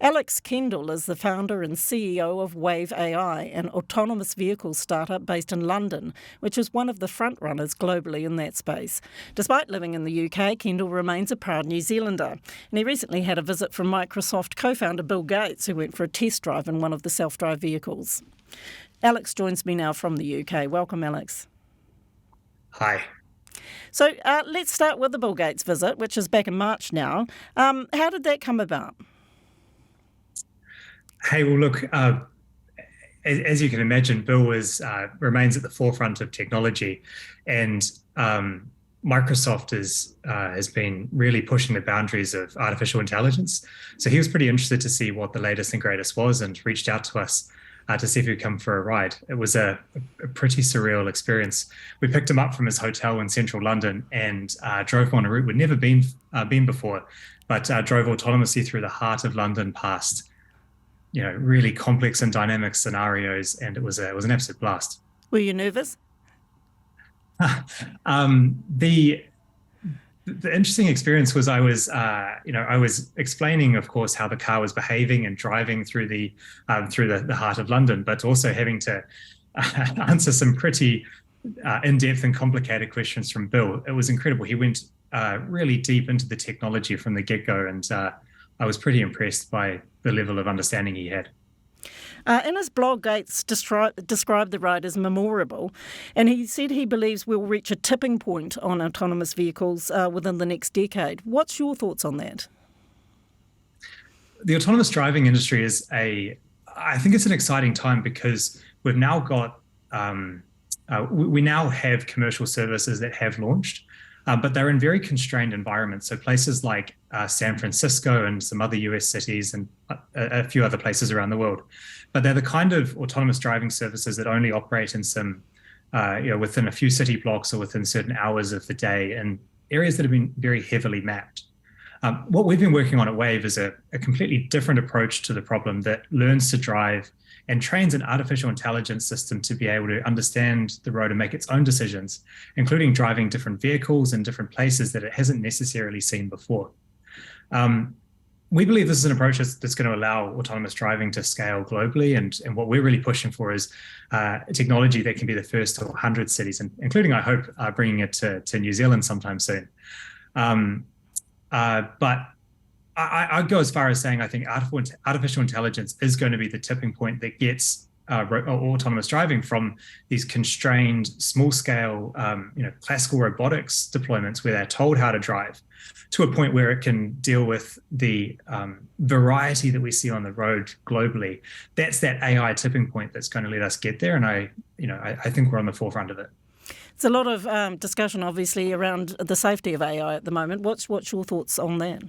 Alex Kendall is the founder and CEO of Wave AI, an autonomous vehicle startup based in London, which is one of the frontrunners globally in that space. Despite living in the UK, Kendall remains a proud New Zealander, and he recently had a visit from Microsoft co-founder Bill Gates, who went for a test drive in one of the self-drive vehicles. Alex joins me now from the UK. Welcome, Alex. Hi. So let's start with the Bill Gates visit, which is back in March now. How did that come about? Hey, well, look, as you can imagine, Bill remains at the forefront of technology, and Microsoft has been really pushing the boundaries of artificial intelligence. So he was pretty interested to see what the latest and greatest was, and reached out to us to see if he'd come for a ride. It was a pretty surreal experience. We picked him up from his hotel in central London and drove him on a route we'd never been before, but drove autonomously through the heart of London past really complex and dynamic scenarios, and it was an absolute blast. Were you nervous? The interesting experience was I was explaining, of course, how the car was behaving and driving through the heart of London, but also having to answer some pretty in-depth and complicated questions from Bill. It was incredible. He went really deep into the technology from the get-go, and I was pretty impressed by the level of understanding he had. In his blog, Gates described the ride as memorable, and he said he believes we'll reach a tipping point on autonomous vehicles within the next decade. What's your thoughts on that? The autonomous driving industry I think it's an exciting time because we've now got, we now have commercial services that have launched. But they're in very constrained environments. So places like San Francisco and some other US cities and a few other places around the world. But they're the kind of autonomous driving services that only operate in some, within a few city blocks or within certain hours of the day in areas that have been very heavily mapped. What we've been working on at Wave is a completely different approach to the problem that learns to drive and trains an artificial intelligence system to be able to understand the road and make its own decisions, including driving different vehicles in different places that it hasn't necessarily seen before. We believe this is an approach that's going to allow autonomous driving to scale globally, and what we're really pushing for is technology that can be the first to 100 cities, including, I hope, bringing it to New Zealand sometime soon. But I'd go as far as saying I think artificial intelligence is going to be the tipping point that gets autonomous driving from these constrained, small-scale, classical robotics deployments where they're told how to drive, to a point where it can deal with the variety that we see on the road globally. That's that AI tipping point that's going to let us get there, and I think we're on the forefront of it. There's a lot of discussion, obviously, around the safety of AI at the moment. What's your thoughts on that?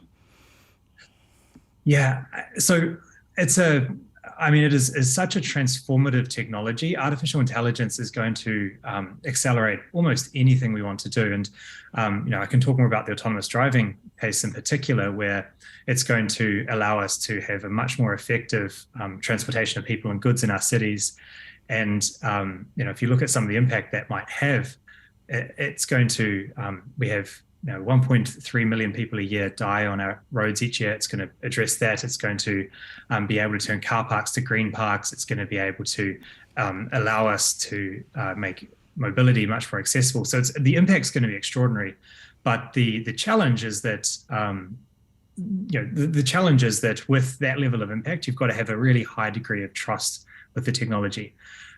Yeah, so it is such a transformative technology. Artificial intelligence is going to accelerate almost anything we want to do. And, I can talk more about the autonomous driving case in particular, where it's going to allow us to have a much more effective transportation of people and goods in our cities. And, if you look at some of the impact that might have, it's going to, we have 1.3 million people a year die on our roads each year. It's going to address that. It's going to be able to turn car parks to green parks. It's going to be able to allow us to make mobility much more accessible. So the impact's going to be extraordinary. But the challenge is that the challenge is that with that level of impact, you've got to have a really high degree of trust with the technology.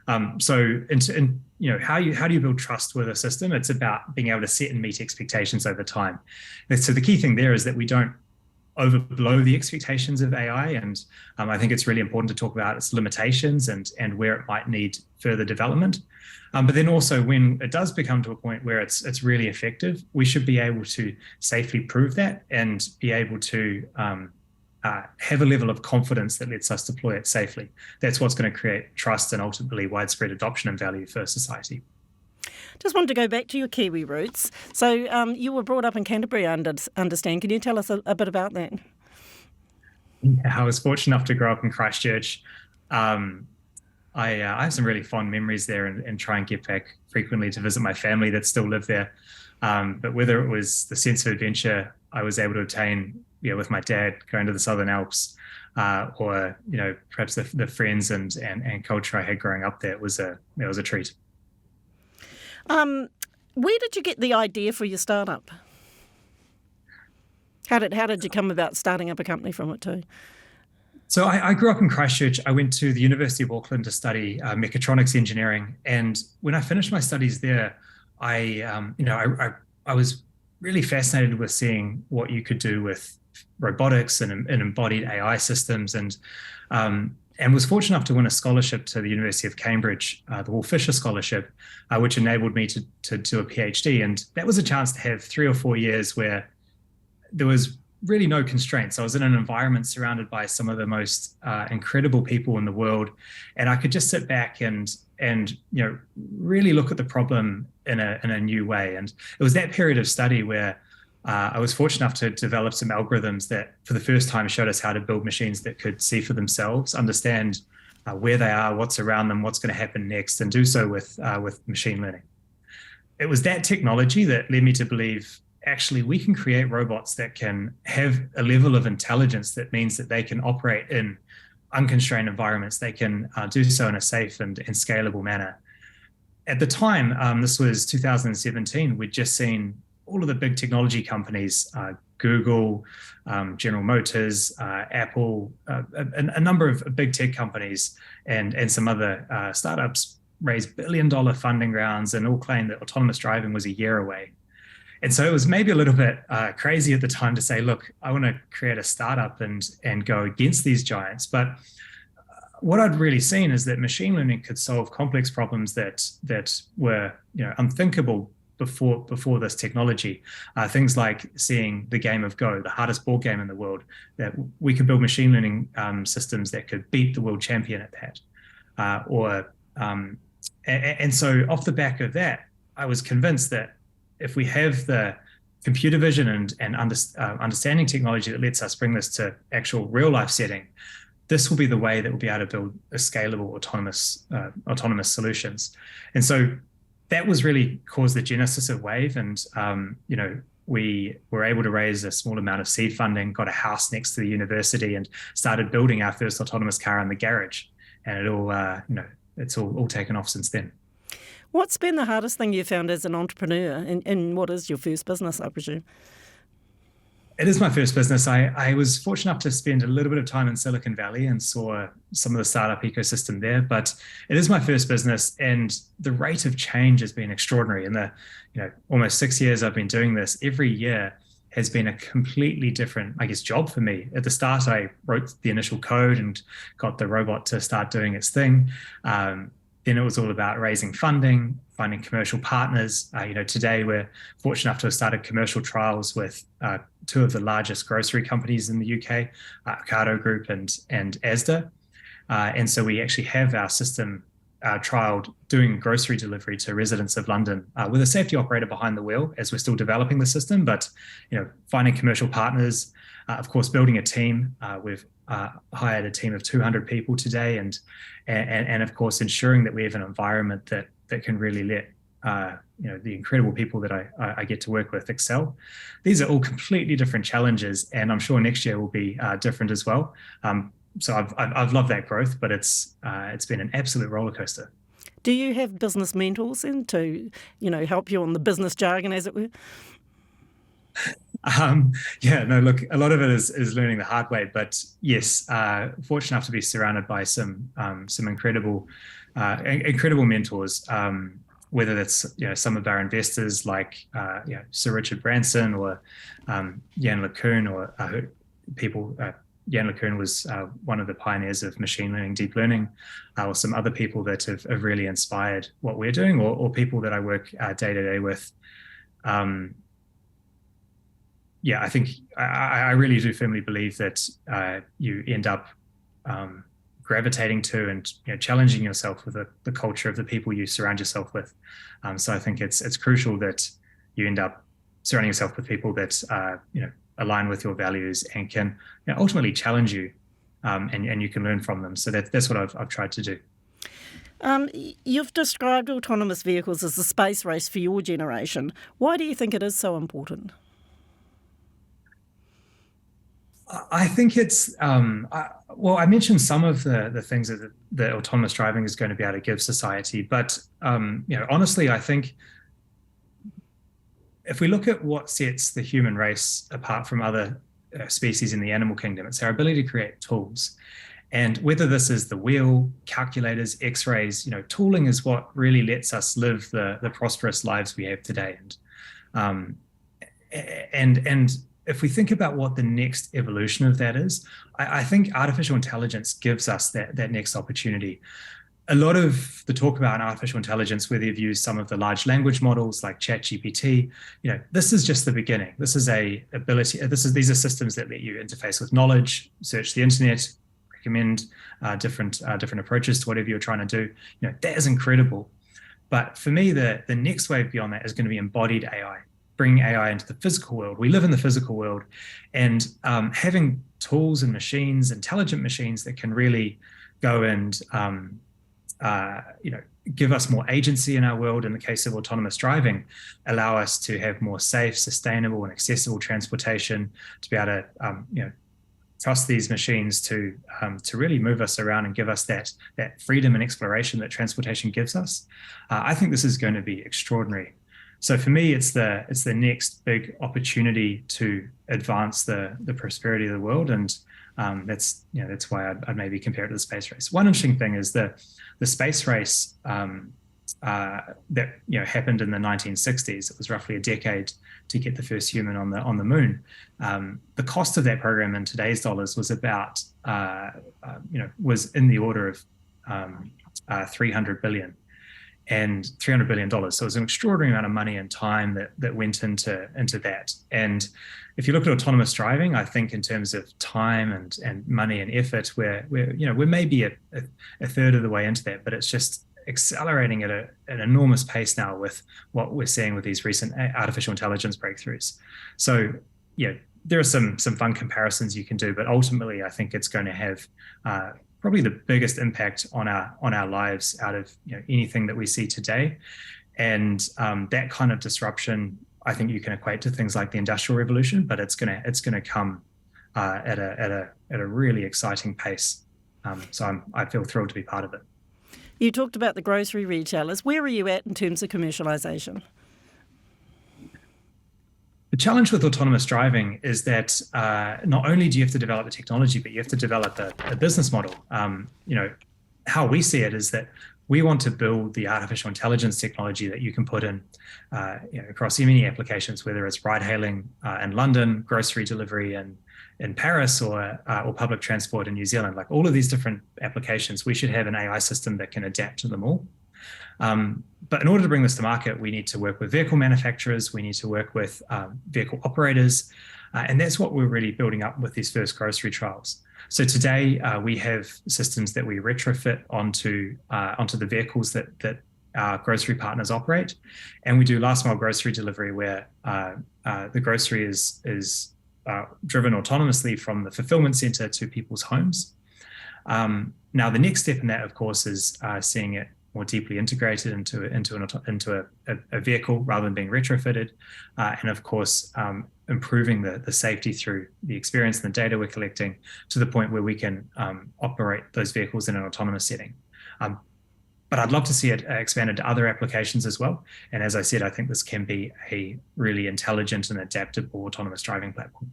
How do you build trust with a system? It's about being able to set and meet expectations over time. And so the key thing there is that we don't overblow the expectations of AI, and I think it's really important to talk about its limitations and where it might need further development. But then also, when it does become to a point where it's really effective, we should be able to safely prove that and be able to have a level of confidence that lets us deploy it safely. That's what's going to create trust and ultimately widespread adoption and value for society. Just wanted to go back to your Kiwi roots. So you were brought up in Canterbury, I understand. Can you tell us a bit about that? Yeah, I was fortunate enough to grow up in Christchurch. I have some really fond memories there and try and get back frequently to visit my family that still live there. But whether it was the sense of adventure I was able to obtain with my dad going to the Southern Alps, or perhaps the friends and culture I had growing up there. It was a treat. Where did you get the idea for your startup? How did you come about starting up a company from it too? So I grew up in Christchurch. I went to the University of Auckland to study mechatronics engineering, and when I finished my studies there, I was really fascinated with seeing what you could do with robotics and embodied AI systems, and was fortunate enough to win a scholarship to the University of Cambridge, the Hall Fisher Scholarship, which enabled me to do a PhD. And that was a chance to have 3 or 4 years where there was really no constraints. I was in an environment surrounded by some of the most incredible people in the world, and I could just sit back and really look at the problem in a new way. And it was that period of study where I was fortunate enough to develop some algorithms that, for the first time, showed us how to build machines that could see for themselves, understand where they are, what's around them, what's going to happen next, and do so with machine learning. It was that technology that led me to believe, actually, we can create robots that can have a level of intelligence that means that they can operate in unconstrained environments. They can do so in a safe and scalable manner. At the time, this was 2017, we'd just seen all of the big technology companies, Google, General Motors, Apple, a number of big tech companies and some other startups raise billion-dollar funding rounds and all claim that autonomous driving was a year away. And so it was maybe a little bit crazy at the time to say, look, I want to create a startup and go against these giants. But what I'd really seen is that machine learning could solve complex problems that were unthinkable before this technology. Things like seeing the game of Go, the hardest board game in the world, that we could build machine learning systems that could beat the world champion at that. And so off the back of that, I was convinced that if we have the computer vision and understanding technology that lets us bring this to actual real life setting, this will be the way that we'll be able to build a scalable autonomous solutions. And so that was really caused the genesis of Wave. And, we were able to raise a small amount of seed funding, got a house next to the university, and started building our first autonomous car in the garage. And it all, it's all taken off since then. What's been the hardest thing you found as an entrepreneur in what is your first business, I presume? It is my first business. I was fortunate enough to spend a little bit of time in Silicon Valley and saw some of the startup ecosystem there, but it is my first business, and the rate of change has been extraordinary. In the almost 6 years I've been doing this, every year has been a completely different, job for me. At the start, I wrote the initial code and got the robot to start doing its thing. Then it was all about raising funding, finding commercial partners. Today we're fortunate enough to have started commercial trials with 2 of the largest grocery companies in the UK, Ocado Group and Asda. And so we actually have our system trialed doing grocery delivery to residents of London with a safety operator behind the wheel as we're still developing the system. But finding commercial partners, of course, building a team. We've hired a team of 200 people today, and of course ensuring that we have an environment that can really let the incredible people that I get to work with excel. These are all completely different challenges, and I'm sure next year will be different as well. So I've loved that growth, but it's been an absolute roller coaster. Do you have business mentors in to help you on the business jargon, as it were? Look, a lot of it is learning the hard way, but yes, fortunate enough to be surrounded by some incredible mentors, whether that's some of our investors like Sir Richard Branson or Jan LeCun, or people. Jan LeCun was one of the pioneers of machine learning, deep learning, or some other people that have really inspired what we're doing, or people that I work day to day with. I think I really do firmly believe that you end up gravitating to and challenging yourself with the culture of the people you surround yourself with. So I think it's crucial that you end up surrounding yourself with people that align with your values and can ultimately challenge you, and you can learn from them. So that's what I've tried to do. You've described autonomous vehicles as the space race for your generation. Why do you think it is so important? I think it's well, I mentioned some of the things that autonomous driving is going to be able to give society, but honestly, I think if we look at what sets the human race apart from other species in the animal kingdom, it's our ability to create tools. And whether this is the wheel, calculators, X-rays, tooling is what really lets us live the prosperous lives we have today. Um, and if we think about what the next evolution of that is, I think artificial intelligence gives us that next opportunity. A lot of the talk about artificial intelligence, whether you've used some of the large language models like ChatGPT, this is just the beginning. This is these are systems that let you interface with knowledge, search the internet, recommend different approaches to whatever you're trying to do. That is incredible. But for me, the next wave beyond that is going to be embodied AI, bringing AI into the physical world. We live in the physical world, and having tools and machines, intelligent machines that can really go and give us more agency in our world. In the case of autonomous driving, allow us to have more safe, sustainable, and accessible transportation. To be able to trust these machines to really move us around and give us that freedom and exploration that transportation gives us. I think this is going to be extraordinary. So for me, it's the next big opportunity to advance the prosperity of the world, and that's why I'd maybe compare it to the space race. One interesting thing is the space race that happened in the 1960s. It was roughly a decade to get the first human on the moon. The cost of that program in today's dollars was about was in the order of $300 billion. And $300 billion. So it was an extraordinary amount of money and time that went into that. And if you look at autonomous driving, I think in terms of time and money and effort, we're maybe a third of the way into that, but it's just accelerating at an enormous pace now with what we're seeing with these recent artificial intelligence breakthroughs. So there are some fun comparisons you can do, but ultimately I think it's going to have probably the biggest impact on our lives out of anything that we see today. And that kind of disruption, I think you can equate to things like the Industrial Revolution, but it's gonna come at a really exciting pace. So I feel thrilled to be part of it. You talked about the grocery retailers. Where are you at in terms of commercialisation? The challenge with autonomous driving is that not only do you have to develop the technology, but you have to develop a business model. How we see it is that we want to build the artificial intelligence technology that you can put in across many applications, whether it's ride-hailing in London, grocery delivery in Paris, or public transport in New Zealand. Like all of these different applications, we should have an AI system that can adapt to them all. But in order to bring this to market, we need to work with vehicle manufacturers, we need to work with vehicle operators, and that's what we're really building up with these first grocery trials. So today we have systems that we retrofit onto the vehicles that our grocery partners operate, and we do last mile grocery delivery where the grocery is driven autonomously from the fulfillment center to people's homes. Now the next step in that, of course, is seeing it more deeply integrated into a vehicle rather than being retrofitted, and of course improving the safety through the experience and the data we're collecting to the point where we can operate those vehicles in an autonomous setting. But I'd love to see it expanded to other applications as well. And as I said, I think this can be a really intelligent and adaptable autonomous driving platform.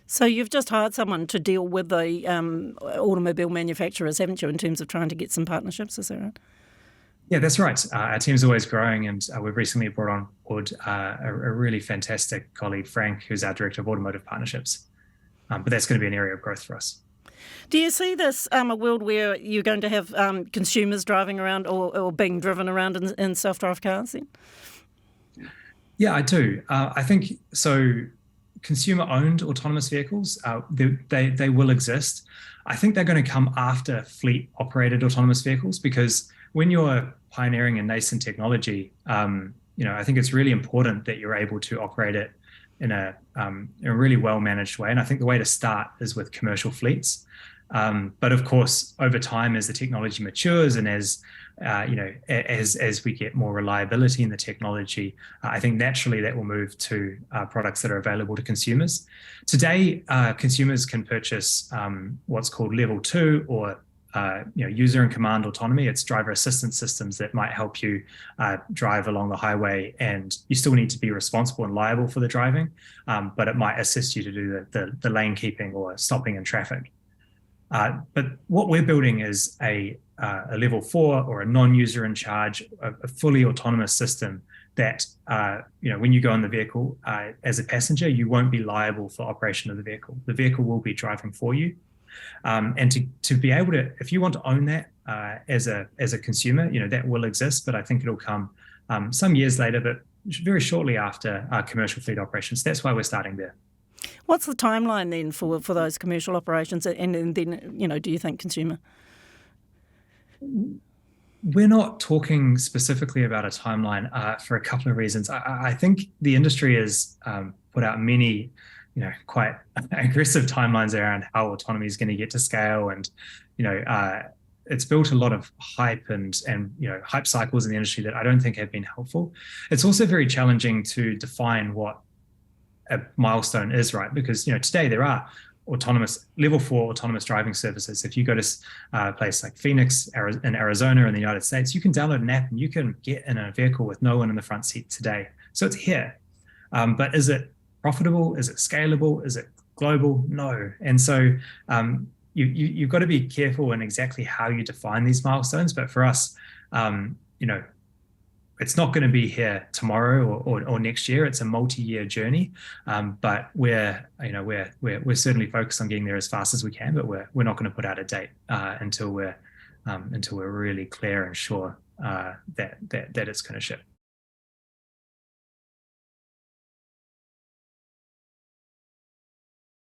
So you've just hired someone to deal with the automobile manufacturers, haven't you, in terms of trying to get some partnerships, is that right? Yeah, that's right. Our team's always growing, and we've recently brought on board a really fantastic colleague, Frank, who's our Director of Automotive Partnerships. But that's going to be an area of growth for us. Do you see this a world where you're going to have consumers driving around or being driven around in self-drive cars then? Yeah, I do. I think so. Consumer-owned autonomous vehicles, they will exist. I think they're going to come after fleet-operated autonomous vehicles, because when you're pioneering a nascent technology, I think it's really important that you're able to operate it in a really well-managed way. And I think the way to start is with commercial fleets. But of course, over time, as the technology matures and as as we get more reliability in the technology, I think naturally that will move to products that are available to consumers. Today, consumers can purchase what's called level 2 or user and command autonomy. It's driver assistance systems that might help you drive along the highway, and you still need to be responsible and liable for the driving, but it might assist you to do the lane keeping or stopping in traffic. But what we're building is a level 4 or a non-user in charge, a fully autonomous system that, when you go in the vehicle as a passenger, you won't be liable for operation of the vehicle. The vehicle will be driving for you. And to be able to, if you want to own that as a consumer, that will exist, but I think it'll come some years later, but very shortly after commercial fleet operations. That's why we're starting there. What's the timeline then for those commercial operations, and then do you think consumer? We're not talking specifically about a timeline for a couple of reasons. I think the industry has put out many quite aggressive timelines around how autonomy is going to get to scale, and it's built a lot of hype and hype cycles in the industry that I don't think have been helpful. It's also very challenging to define what a milestone is, right? Because today there are autonomous level 4 autonomous driving services. If you go to a place like Phoenix in Arizona in the United States, you can download an app and you can get in a vehicle with no one in the front seat today. So it's here, but is it profitable? Is it scalable? Is it global? No. And so you've got to be careful in exactly how you define these milestones. But for us, it's not going to be here tomorrow or next year. It's a multi-year journey. But we're certainly focused on getting there as fast as we can. But we're not going to put out a date until we're really clear and sure that it's going to ship.